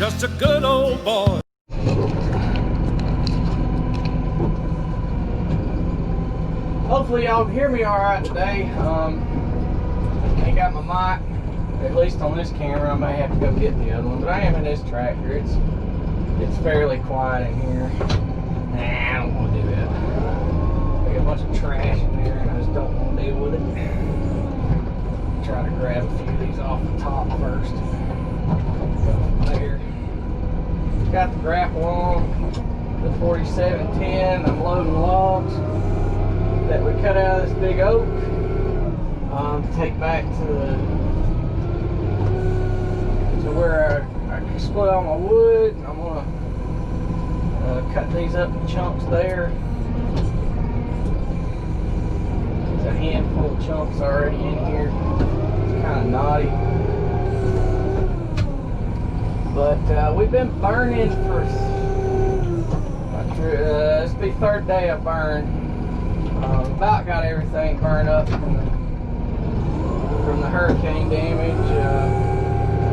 just a good old boy. Hopefully y'all can hear me all right today. Ain't got my mic, at least on this camera. I may have to go get the other one, but I am in this tractor. It's fairly quiet in here. Nah, I don't want to do that. I got a bunch of trash in there and I just don't want to deal with it. Try to grab a few of these off the top first. There. Got the grapple on, the 4710. I'm loading logs that we cut out of this big oak. Take back to where I split all my wood. I'm gonna cut these up in chunks there. There's a handful of chunks already in here. It's kind of knotty, but we've been burning for this will be third day I burned. About got everything burned up from the hurricane damage.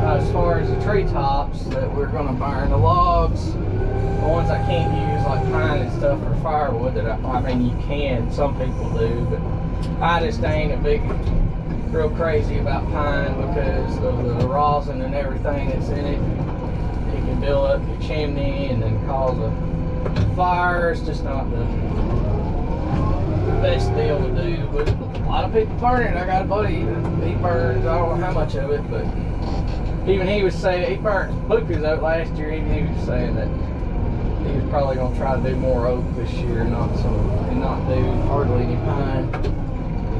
As far as the treetops that we're going to burn, the logs, the ones I can't use like pine and stuff for firewood, that I mean you can, some people do, but I just ain't real crazy about pine because of the rosin and everything that's in it. It can build up your chimney and then cause a fire. It's just not the best deal to do, but a lot of people burn it. I got a buddy, he burns, I don't know how much of it, but even he was saying, he burnt blueberries oak last year, even he was saying that he was probably going to try to do more oak this year, and not do hardly any pine,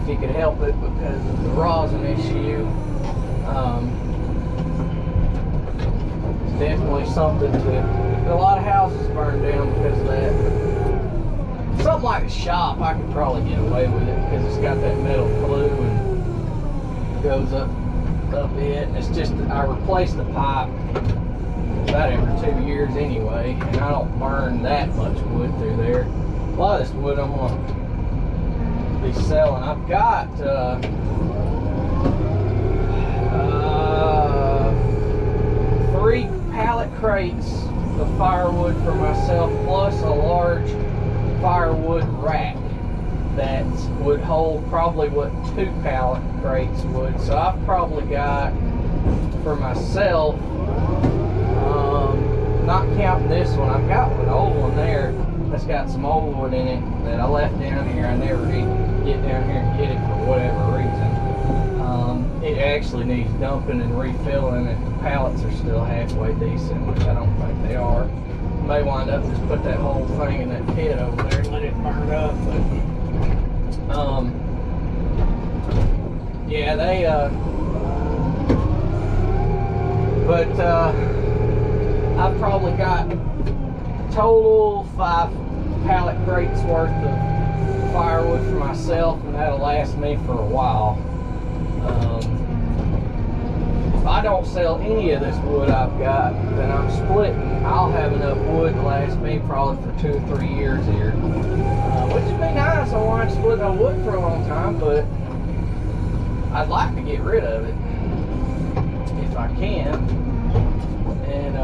if he could help it, because of the rosin issue. It's definitely something a lot of houses burned down because of that. Something like a shop, I could probably get away with it because it's got that metal glue and goes up it. It's just I replace the pipe about every 2 years anyway, and I don't burn that much wood through there. A lot of this wood I'm gonna be selling. I've got 3 pallet crates of firewood for myself, plus a large firewood rack that would hold probably what 2 pallet crates would. So I've probably got for myself, not counting this one, I've got an old one there that's got some old wood in it that I left down here. I never did get down here and get it for whatever reason. It actually needs dumping and refilling if the pallets are still halfway decent, which I don't think they are. May wind up just put that whole thing in that pit over there and let it burn up, but yeah, they I've probably got total 5 pallet crates worth of firewood for myself, and that'll last me for a while. If I don't sell any of this wood I've got, then I'm splitting. I'll have enough wood to last me probably for 2 or 3 years here, which would be nice. I want to split no wood for a long time, but I'd like to get rid of it if I can, and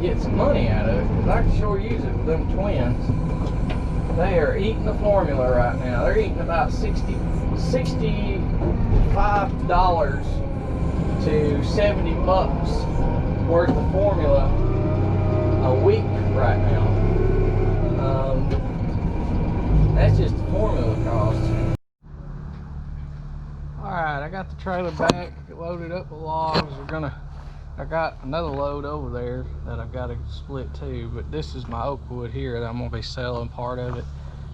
get some money out of it, because I can sure use it with them twins. They are eating the formula right now. They're eating about $65 to $70 worth of formula a week right now. That's just the formula cost. Alright, I got the trailer back, loaded up with logs. I got another load over there that I've got to split too, but this is my oak wood here that I'm going to be selling part of it.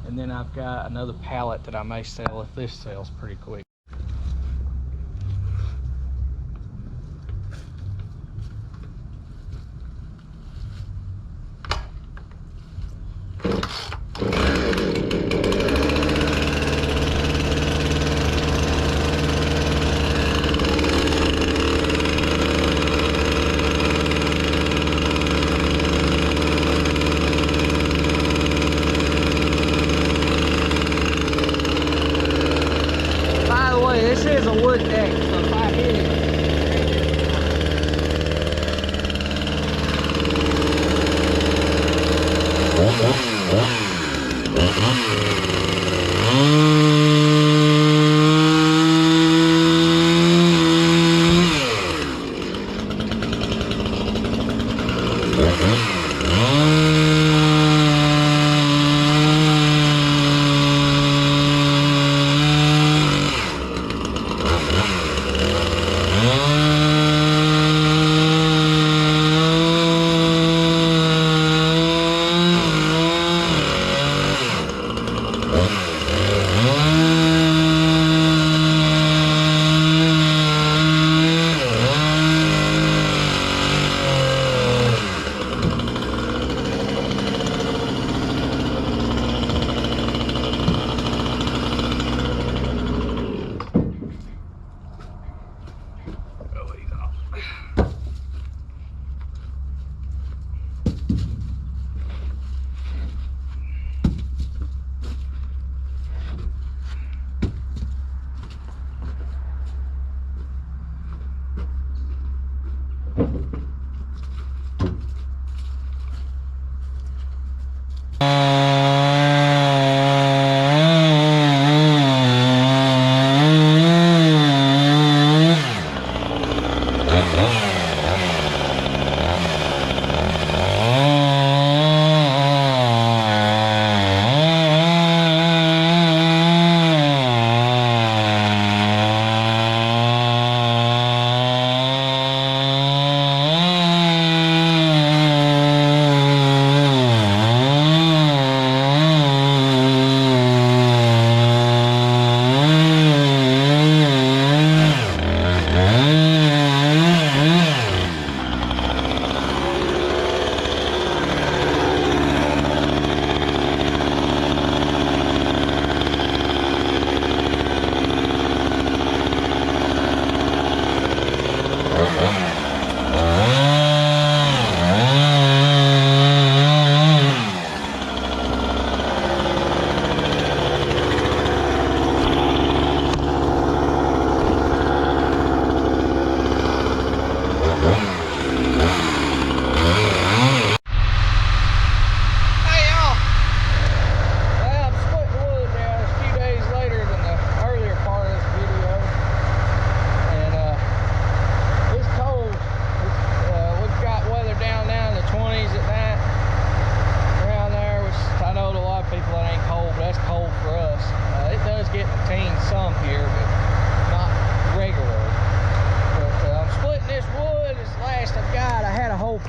And then I've got another pallet that I may sell if this sells pretty quick. This is a wood deck, so if I hit it,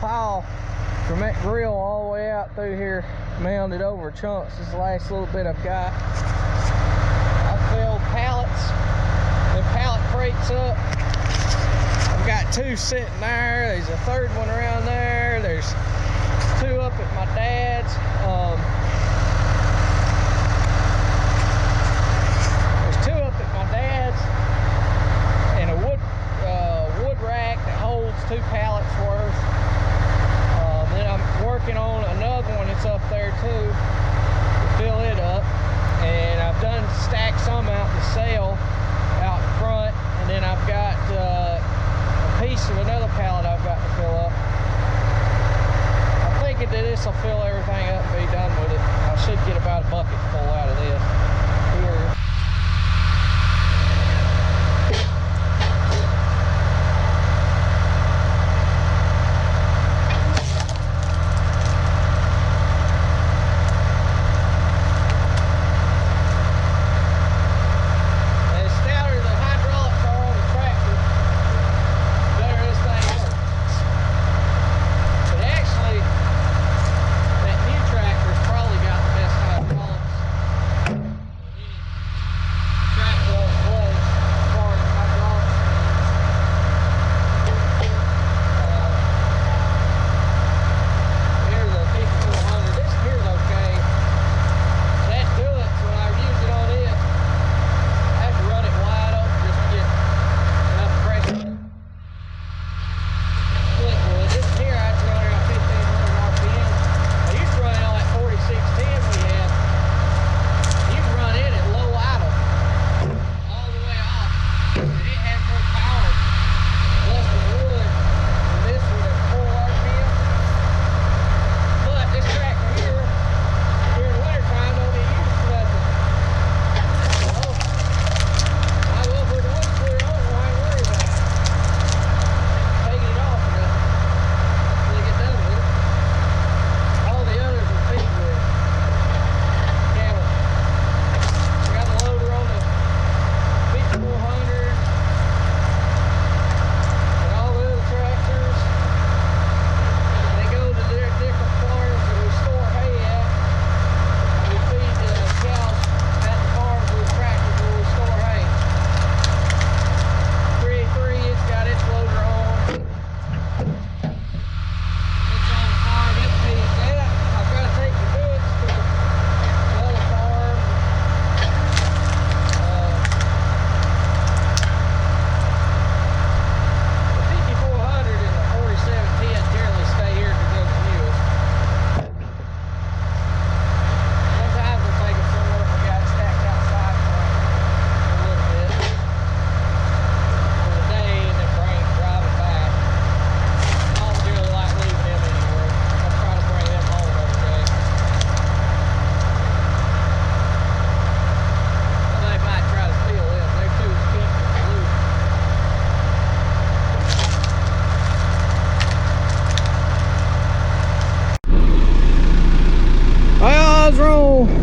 pile from that grill all the way out through here, mounded over chunks. This is the last little bit I've got. I filled pallets and pallet crates up. I've got 2 sitting there. There's a 3rd one around there. There's 2 up at my dad's. There's 2 up at my dad's, and a wood rack that holds 2 pallets worth. Then I'm working on another one that's up there too to fill it up, and I've done stack some out to sell out in front, and then I've got a piece of another pallet I've got to fill up. I'm thinking that this will fill everything up and be done with it. I should get about a bucket full out of this here.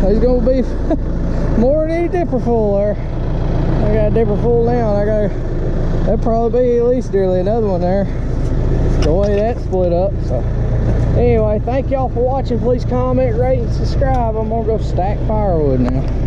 There's gonna be more than a dipper full there. I got a dipper full down. That'll probably be at least nearly another one there. The way that split up. So anyway, thank y'all for watching. Please comment, rate, and subscribe. I'm gonna go stack firewood now.